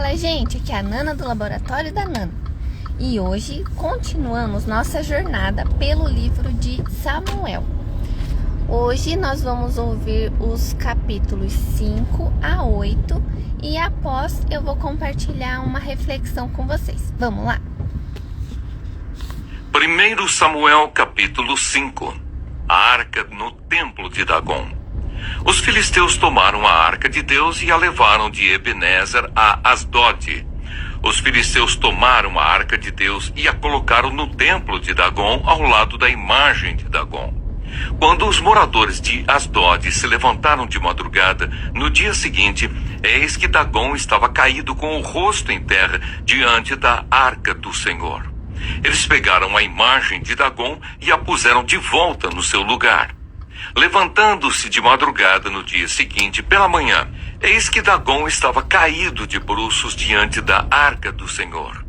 Fala, gente, aqui é a Nana do Laboratório da Nana. E hoje continuamos nossa jornada pelo livro de Samuel. Hoje nós vamos ouvir os capítulos 5 a 8 e após eu vou compartilhar uma reflexão com vocês. Vamos lá? 1 Samuel capítulo 5. A arca no templo de Dagom. Os filisteus tomaram a arca de Deus e a levaram de Ebenezer a Asdod. Os filisteus tomaram a arca de Deus e a colocaram no templo de Dagom, ao lado da imagem de Dagom. Quando os moradores de Asdod se levantaram de madrugada, no dia seguinte, eis que Dagom estava caído com o rosto em terra diante da arca do Senhor. Eles pegaram a imagem de Dagom e a puseram de volta no seu lugar. Levantando-se de madrugada no dia seguinte, pela manhã, eis que Dagom estava caído de bruços diante da arca do Senhor.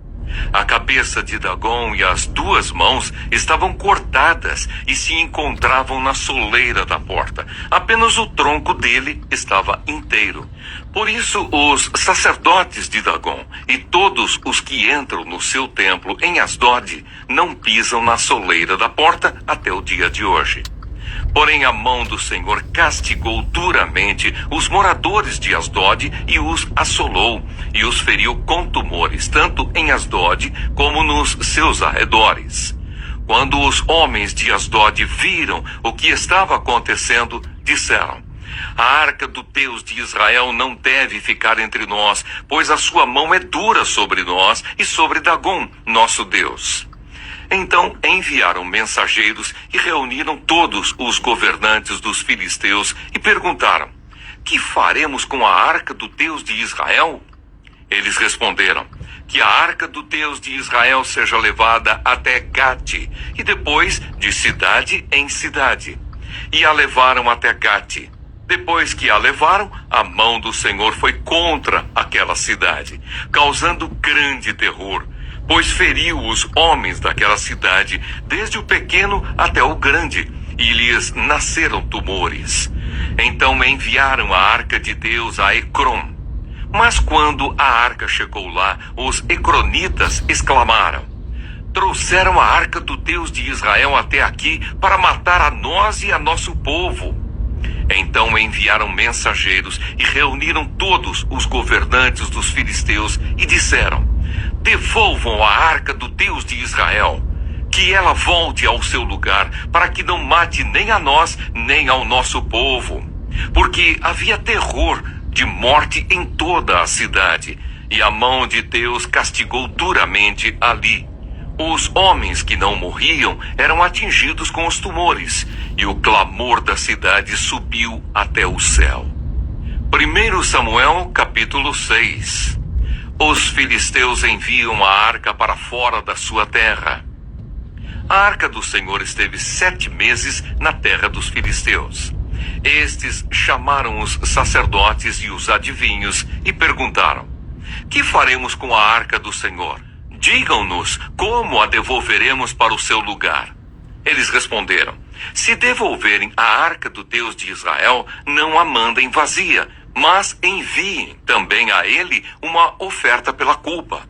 A cabeça de Dagom e as duas mãos estavam cortadas e se encontravam na soleira da porta. Apenas o tronco dele estava inteiro. Por isso, os sacerdotes de Dagom e todos os que entram no seu templo em Asdod não pisam na soleira da porta até o dia de hoje. Porém, a mão do Senhor castigou duramente os moradores de Asdod e os assolou, e os feriu com tumores, tanto em Asdod como nos seus arredores. Quando os homens de Asdod viram o que estava acontecendo, disseram: a arca do Deus de Israel não deve ficar entre nós, pois a sua mão é dura sobre nós e sobre Dagom, nosso Deus. Então enviaram mensageiros e reuniram todos os governantes dos filisteus e perguntaram: que faremos com a arca do Deus de Israel? Eles responderam: que a arca do Deus de Israel seja levada até Gate, e depois de cidade em cidade. E a levaram até Gate. Depois que a levaram, a mão do Senhor foi contra aquela cidade, causando grande terror, pois feriu os homens daquela cidade, desde o pequeno até o grande, e lhes nasceram tumores. Então enviaram a arca de Deus a Ecrom. Mas quando a arca chegou lá, os ecronitas exclamaram: trouxeram a arca do Deus de Israel até aqui para matar a nós e a nosso povo. Então enviaram mensageiros e reuniram todos os governantes dos filisteus e disseram: devolvam a arca do Deus de Israel, que ela volte ao seu lugar, para que não mate nem a nós, nem ao nosso povo. Porque havia terror de morte em toda a cidade, e a mão de Deus castigou duramente ali. Os homens que não morriam eram atingidos com os tumores, e o clamor da cidade subiu até o céu. 1 Samuel capítulo 6. Os filisteus enviam a arca para fora da sua terra. A arca do Senhor esteve 7 meses na terra dos filisteus. Estes chamaram os sacerdotes e os adivinhos e perguntaram: que faremos com a arca do Senhor? Digam-nos como a devolveremos para o seu lugar. Eles responderam: se devolverem a arca do Deus de Israel, não a mandem vazia, mas enviem também a ele uma oferta pela culpa.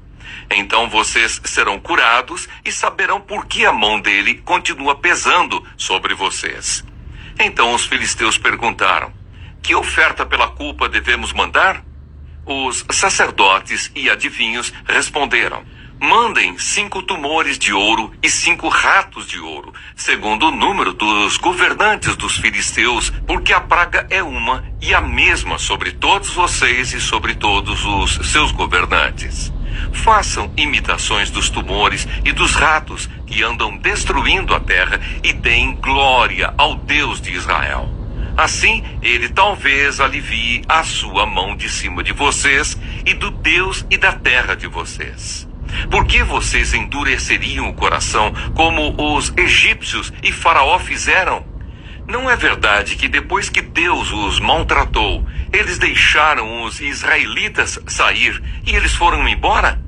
Então vocês serão curados e saberão por que a mão dele continua pesando sobre vocês. Então os filisteus perguntaram: que oferta pela culpa devemos mandar? Os sacerdotes e adivinhos responderam: mandem 5 tumores de ouro e 5 ratos de ouro, segundo o número dos governantes dos filisteus, porque a praga é uma e a mesma sobre todos vocês e sobre todos os seus governantes. Façam imitações dos tumores e dos ratos que andam destruindo a terra e deem glória ao Deus de Israel. Assim, ele talvez alivie a sua mão de cima de vocês e do Deus e da terra de vocês. Por que vocês endureceriam o coração como os egípcios e Faraó fizeram? Não é verdade que depois que Deus os maltratou, eles deixaram os israelitas sair e eles foram embora?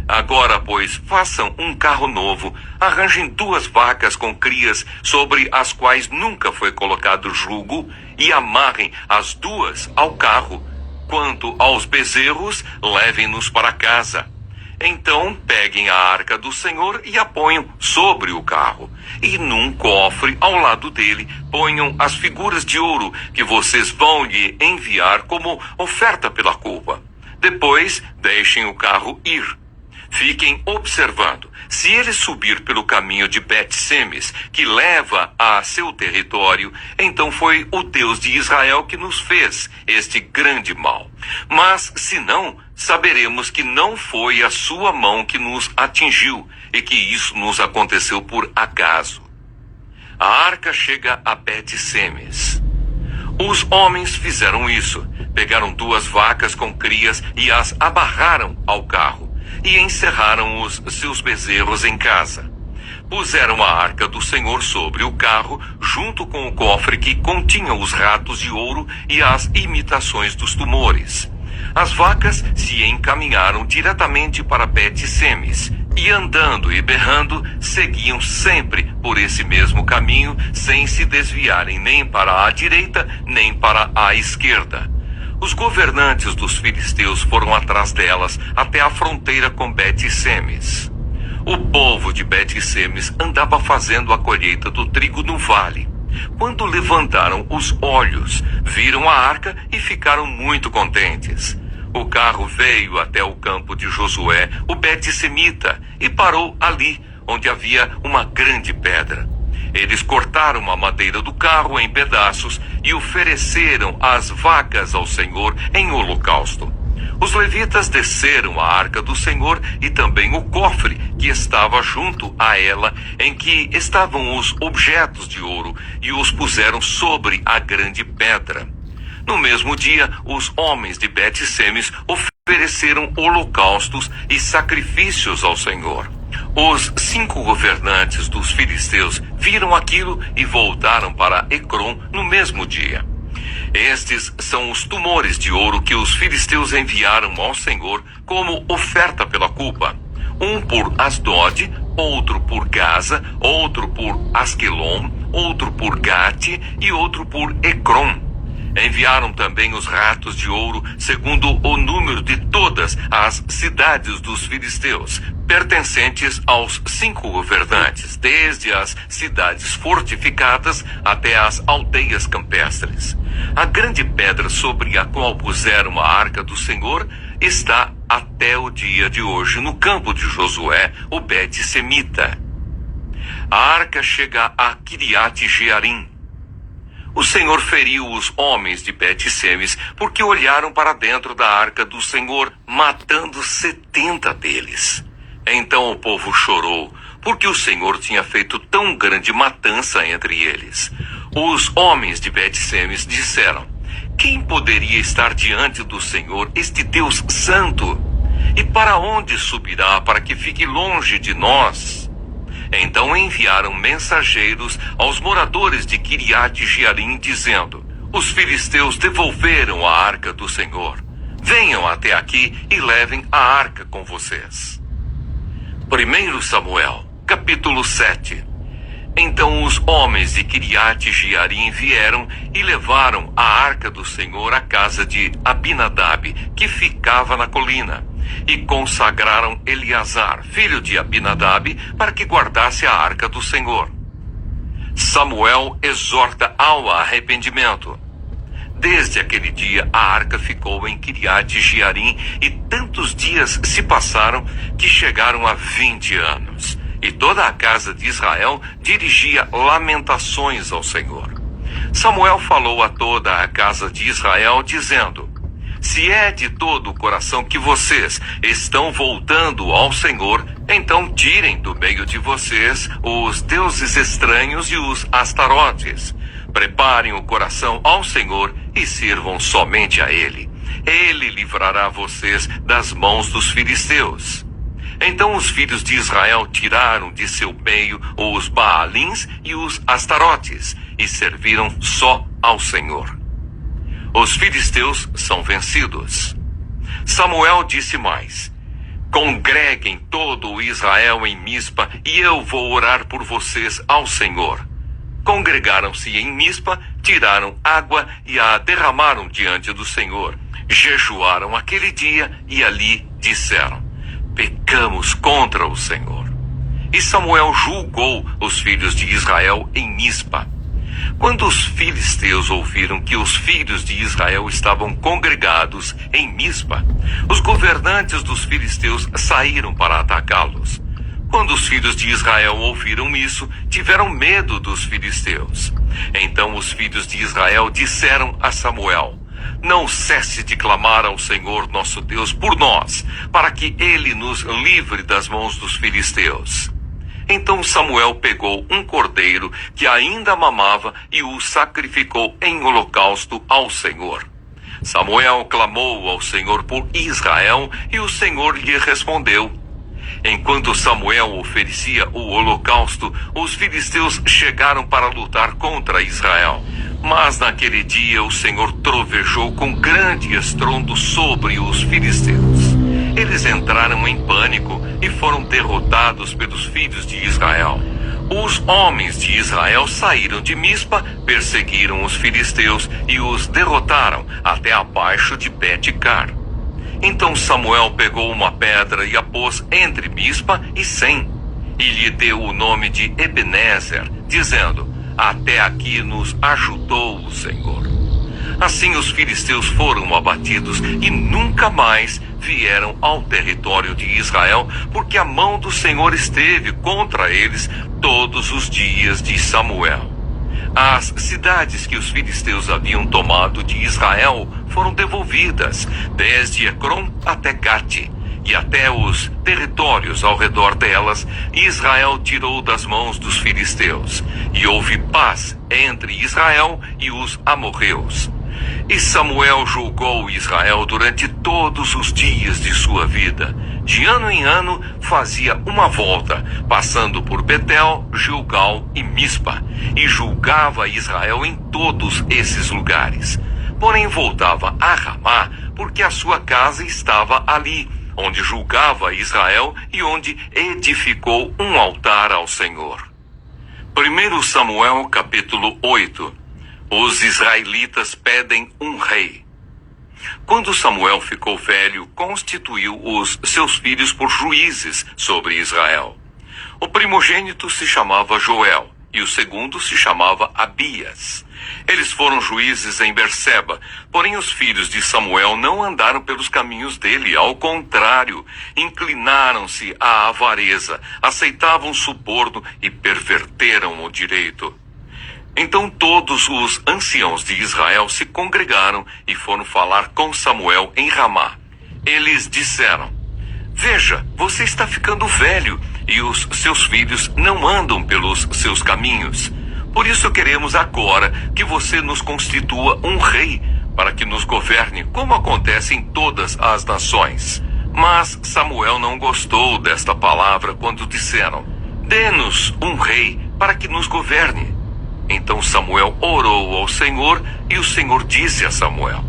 Agora, pois, façam um carro novo, arranjem 2 vacas com crias sobre as quais nunca foi colocado jugo e amarrem as 2 ao carro. Quanto aos bezerros, levem-nos para casa. Então peguem a arca do Senhor e a ponham sobre o carro. E num cofre ao lado dele ponham as figuras de ouro que vocês vão lhe enviar como oferta pela culpa. Depois deixem o carro ir. Fiquem observando. Se ele subir pelo caminho de Bet-Semes, que leva a seu território, então foi o Deus de Israel que nos fez este grande mal. Mas, se não, saberemos que não foi a sua mão que nos atingiu e que isso nos aconteceu por acaso. A arca chega a Bet-Semes. Os homens fizeram isso. Pegaram 2 vacas com crias e as amarraram ao carro e encerraram os seus bezerros em casa. Puseram a arca do Senhor sobre o carro, junto com o cofre que continha os ratos de ouro e as imitações dos tumores. As vacas se encaminharam diretamente para Bet-Semes e, andando e berrando, seguiam sempre por esse mesmo caminho, sem se desviarem nem para a direita nem para a esquerda. Os governantes dos filisteus foram atrás delas até a fronteira com Bet-Semes. O povo de Bet-Semes andava fazendo a colheita do trigo no vale. Quando levantaram os olhos, viram a arca e ficaram muito contentes. O carro veio até o campo de Josué, o Bet-Semita, e parou ali, onde havia uma grande pedra. Eles cortaram a madeira do carro em pedaços e ofereceram as vacas ao Senhor em holocausto. Os levitas desceram a arca do Senhor e também o cofre que estava junto a ela, em que estavam os objetos de ouro, e os puseram sobre a grande pedra. No mesmo dia, os homens de Bet-Semes ofereceram holocaustos e sacrifícios ao Senhor. Os 5 governantes dos filisteus viram aquilo e voltaram para Ecrom no mesmo dia. Estes são os tumores de ouro que os filisteus enviaram ao Senhor como oferta pela culpa. Um por Asdod, outro por Gaza, outro por Asquelon, outro por Gate e outro por Ecrom. Enviaram também os ratos de ouro, segundo o número de todas as cidades dos filisteus, pertencentes aos 5 governantes, desde as cidades fortificadas até as aldeias campestres. A grande pedra sobre a qual puseram a arca do Senhor está até o dia de hoje no campo de Josué, o Bet-Semita. A arca chega a Kiriat-Jearim. O Senhor feriu os homens de Bet-Semes porque olharam para dentro da arca do Senhor, matando 70 deles. Então o povo chorou, porque o Senhor tinha feito tão grande matança entre eles. Os homens de Bet-Semes disseram: quem poderia estar diante do Senhor, este Deus santo? E para onde subirá para que fique longe de nós? Então enviaram mensageiros aos moradores de Kiriat-Jearim, dizendo: os filisteus devolveram a arca do Senhor. Venham até aqui e levem a arca com vocês. 1 Samuel, capítulo 7. Então os homens de Kiriat-Jearim vieram e levaram a arca do Senhor à casa de Abinadab, que ficava na colina, e consagraram Eleazar, filho de Abinadab, para que guardasse a arca do Senhor. Samuel exorta ao arrependimento. Desde aquele dia a arca ficou em Kiriat-Jearim, e tantos dias se passaram que chegaram a 20 anos. E toda a casa de Israel dirigia lamentações ao Senhor. Samuel falou a toda a casa de Israel, dizendo: se é de todo o coração que vocês estão voltando ao Senhor, então tirem do meio de vocês os deuses estranhos e os astarotes. Preparem o coração ao Senhor e sirvam somente a Ele. Ele livrará vocês das mãos dos filisteus. Então os filhos de Israel tiraram de seu meio os Baalins e os Astarotes e serviram só ao Senhor. Os filisteus são vencidos. Samuel disse mais: congreguem todo o Israel em Mispa e eu vou orar por vocês ao Senhor. Congregaram-se em Mispa, tiraram água e a derramaram diante do Senhor. Jejuaram aquele dia e ali disseram: pecamos contra o Senhor. E Samuel julgou os filhos de Israel em Mispa. Quando os filisteus ouviram que os filhos de Israel estavam congregados em Mispa, os governantes dos filisteus saíram para atacá-los. Quando os filhos de Israel ouviram isso, tiveram medo dos filisteus. Então os filhos de Israel disseram a Samuel: não cesse de clamar ao Senhor nosso Deus por nós, para que ele nos livre das mãos dos filisteus. Então Samuel pegou um cordeiro que ainda mamava e o sacrificou em holocausto ao Senhor. Samuel clamou ao Senhor por Israel e o Senhor lhe respondeu. Enquanto Samuel oferecia o holocausto, os filisteus chegaram para lutar contra Israel. Mas naquele dia o Senhor trovejou com grande estrondo sobre os filisteus. Eles entraram em pânico e foram derrotados pelos filhos de Israel. Os homens de Israel saíram de Mispa, perseguiram os filisteus e os derrotaram até abaixo de Bet-car. Então Samuel pegou uma pedra e a pôs entre Mispa e Sem, e lhe deu o nome de Ebenezer, dizendo: até aqui nos ajudou o Senhor. Assim os filisteus foram abatidos e nunca mais vieram ao território de Israel, porque a mão do Senhor esteve contra eles todos os dias de Samuel. As cidades que os filisteus haviam tomado de Israel foram devolvidas, desde Ecrom até Gate, e até os territórios ao redor delas, Israel tirou das mãos dos filisteus, e houve paz entre Israel e os amorreus. E Samuel julgou Israel durante todos os dias de sua vida. De ano em ano fazia uma volta, passando por Betel, Gilgal e Mispa, e julgava Israel em todos esses lugares. Porém voltava a Ramá, porque a sua casa estava ali, onde julgava Israel e onde edificou um altar ao Senhor. 1 Samuel capítulo 8. Os israelitas pedem um rei. Quando Samuel ficou velho, constituiu os seus filhos por juízes sobre Israel. O primogênito se chamava Joel, e o segundo se chamava Abias. Eles foram juízes em Berseba, porém os filhos de Samuel não andaram pelos caminhos dele, ao contrário, inclinaram-se à avareza, aceitavam suborno e perverteram o direito. Então todos os anciãos de Israel se congregaram e foram falar com Samuel em Ramá. Eles disseram: veja, você está ficando velho e os seus filhos não andam pelos seus caminhos. Por isso queremos agora que você nos constitua um rei, para que nos governe, como acontece em todas as nações. Mas Samuel não gostou desta palavra quando disseram: dê-nos um rei para que nos governe. Então Samuel orou ao Senhor e o Senhor disse a Samuel: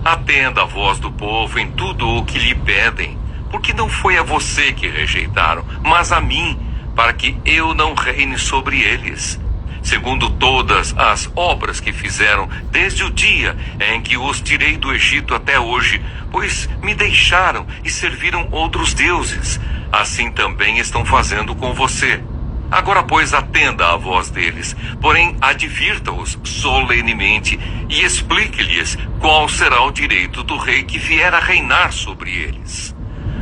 atenda a voz do povo em tudo o que lhe pedem, porque não foi a você que rejeitaram, mas a mim, para que eu não reine sobre eles, segundo todas as obras que fizeram desde o dia em que os tirei do Egito até hoje, pois me deixaram e serviram outros deuses. Assim também estão fazendo com você. Agora, pois, atenda à voz deles, porém advirta-os solenemente e explique-lhes qual será o direito do rei que vier a reinar sobre eles.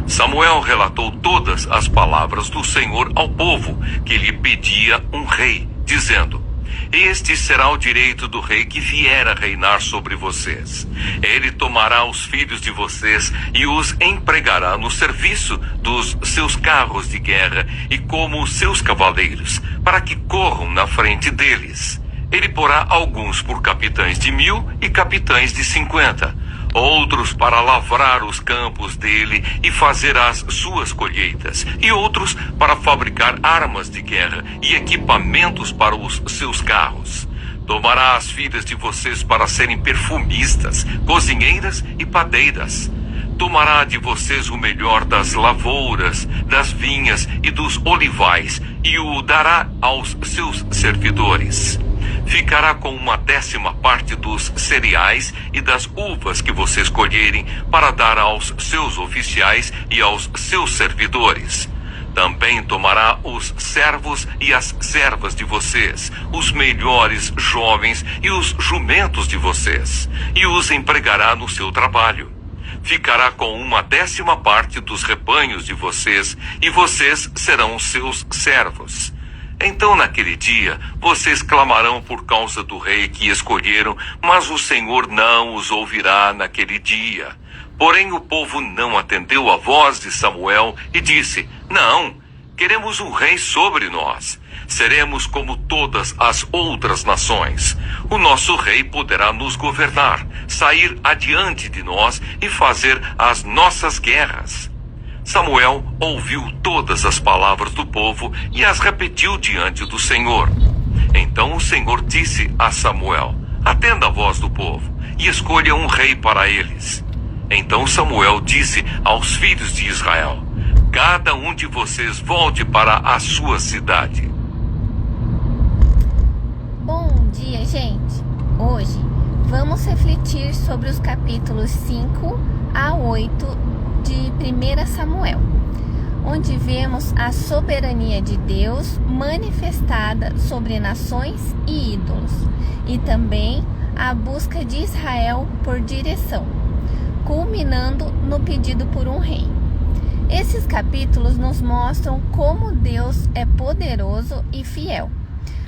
Samuel relatou todas as palavras do Senhor ao povo, que lhe pedia um rei, dizendo: este será o direito do rei que vier a reinar sobre vocês. Ele tomará os filhos de vocês e os empregará no serviço dos seus carros de guerra e como seus cavaleiros, para que corram na frente deles. Ele porá alguns por capitães de 1000 e capitães de 50, outros para lavrar os campos dele e fazer as suas colheitas, e outros para fabricar armas de guerra e equipamentos para os seus carros. Tomará as filhas de vocês para serem perfumistas, cozinheiras e padeiras. Tomará de vocês o melhor das lavouras, das vinhas e dos olivais, e o dará aos seus servidores. Ficará com 1/10 parte dos cereais e das uvas que vocês colherem para dar aos seus oficiais e aos seus servidores. Também tomará os servos e as servas de vocês, os melhores jovens e os jumentos de vocês, e os empregará no seu trabalho. Ficará com 1/10 parte dos rebanhos de vocês, e vocês serão seus servos. Então, naquele dia, vocês clamarão por causa do rei que escolheram, mas o Senhor não os ouvirá naquele dia. Porém, o povo não atendeu à voz de Samuel e disse: Não, queremos um rei sobre nós. Seremos como todas as outras nações. O nosso rei poderá nos governar, sair adiante de nós e fazer as nossas guerras. Samuel ouviu todas as palavras do povo e as repetiu diante do Senhor. Então o Senhor disse a Samuel: Atenda a voz do povo e escolha um rei para eles. Então Samuel disse aos filhos de Israel: Cada um de vocês volte para a sua cidade. Bom dia, gente! Hoje vamos refletir sobre os capítulos 5 a 8 de 1 Samuel, onde vemos a soberania de Deus manifestada sobre nações e ídolos, e também a busca de Israel por direção, culminando no pedido por um rei. Esses capítulos nos mostram como Deus é poderoso e fiel,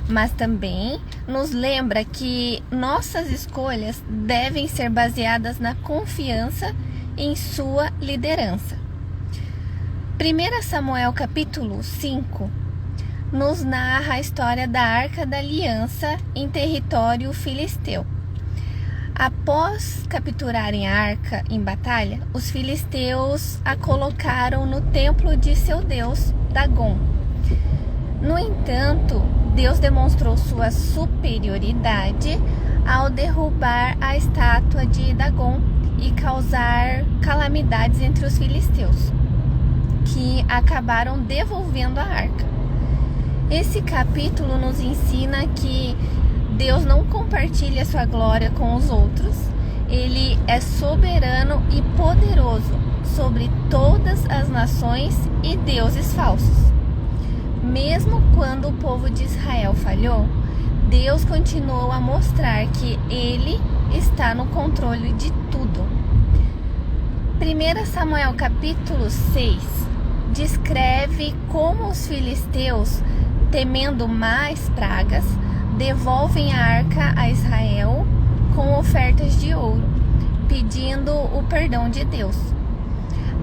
mas também nos lembra que nossas escolhas devem ser baseadas na confiança em sua liderança. 1 Samuel capítulo 5 nos narra a história da Arca da Aliança em território filisteu. Após capturarem a arca em batalha, os filisteus a colocaram no templo de seu deus, Dagom. No entanto, Deus demonstrou sua superioridade ao derrubar a estátua de Dagom e causar calamidades entre os filisteus, que acabaram devolvendo a arca. Esse capítulo nos ensina que Deus não compartilha sua glória com os outros. Ele é soberano e poderoso sobre todas as nações e deuses falsos. Mesmo quando o povo de Israel falhou, Deus continuou a mostrar que Ele está no controle de tudo. 1 Samuel capítulo 6 descreve como os filisteus, temendo mais pragas, devolvem a arca a Israel com ofertas de ouro, pedindo o perdão de Deus.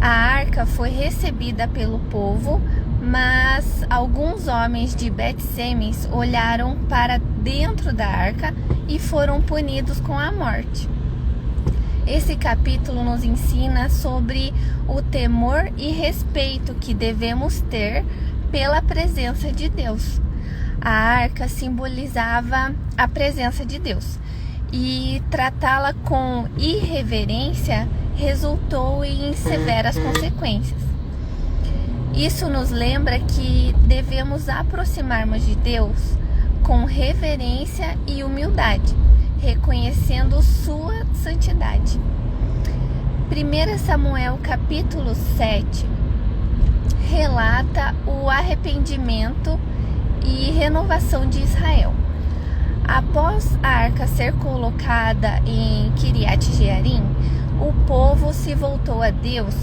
A arca foi recebida pelo povo, mas alguns homens de Bet-Semes olharam para dentro da arca e foram punidos com a morte. Esse capítulo nos ensina sobre o temor e respeito que devemos ter pela presença de Deus. A arca simbolizava a presença de Deus, e tratá-la com irreverência resultou em severas consequências. Isso nos lembra que devemos aproximar-nos de Deus com reverência e humildade, reconhecendo sua santidade. 1 Samuel capítulo 7 relata o arrependimento e renovação de Israel. Após a arca ser colocada em Kiriat Jearim, o povo se voltou a Deus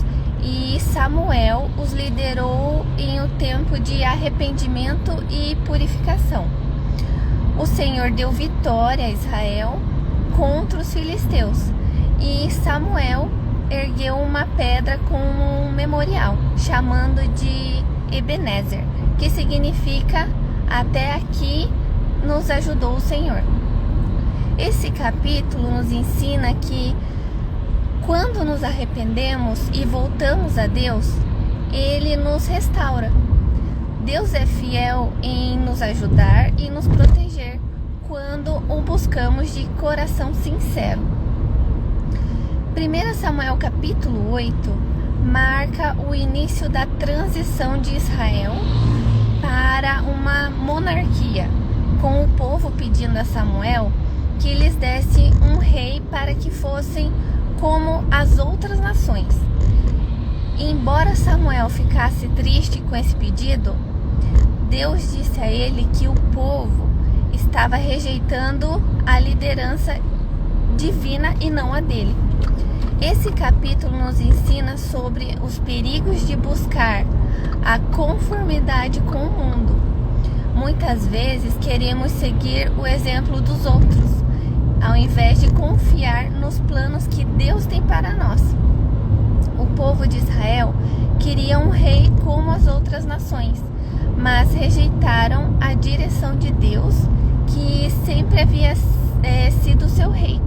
e Samuel os liderou em um tempo de arrependimento e purificação. O Senhor deu vitória a Israel contra os filisteus e Samuel ergueu uma pedra como um memorial, chamando de Ebenezer, que significa até aqui nos ajudou o Senhor. Esse capítulo nos ensina que quando nos arrependemos e voltamos a Deus, Ele nos restaura. Deus é fiel em nos ajudar e nos proteger quando o buscamos de coração sincero. 1 Samuel capítulo 8 marca o início da transição de Israel para uma monarquia, com o povo pedindo a Samuel que lhes desse um rei para que fossem como as outras nações. Embora Samuel ficasse triste com esse pedido, Deus disse a ele que o povo estava rejeitando a liderança divina e não a dele. Esse capítulo nos ensina sobre os perigos de buscar a conformidade com o mundo. Muitas vezes queremos seguir o exemplo dos outros, ao invés de confiar nos planos que Deus tem para nós. O povo de Israel queria um rei como as outras nações, mas rejeitaram a direção de Deus, que sempre havia sido seu rei.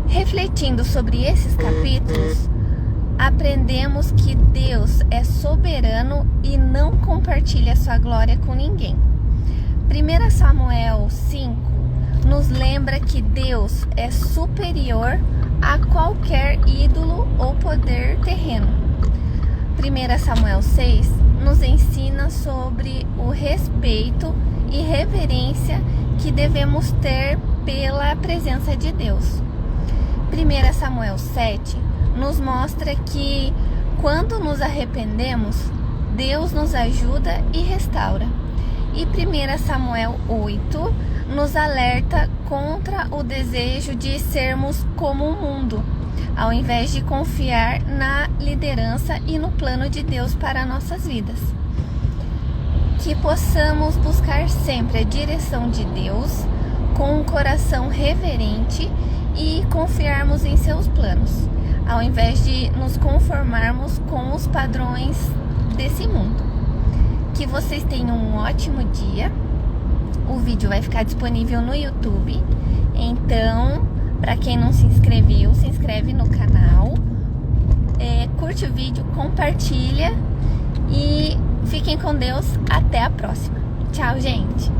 Refletindo sobre esses capítulos, aprendemos que Deus é soberano e não compartilha sua glória com ninguém. 1 Samuel 5 nos lembra que Deus é superior a qualquer ídolo ou poder terreno. 1 Samuel 6 nos ensina sobre o respeito e reverência que devemos ter pela presença de Deus. 1 Samuel 7 nos mostra que quando nos arrependemos, Deus nos ajuda e restaura. E 1 Samuel 8 nos alerta contra o desejo de sermos como o mundo, ao invés de confiar na liderança e no plano de Deus para nossas vidas. Que possamos buscar sempre a direção de Deus com um coração reverente e confiarmos em seus planos, ao invés de nos conformarmos com os padrões desse mundo. Que vocês tenham um ótimo dia. O vídeo vai ficar disponível no YouTube. Então, para quem não se inscreveu, se inscreve no canal. Curte o vídeo, compartilha. E fiquem com Deus. Até a próxima. Tchau, gente.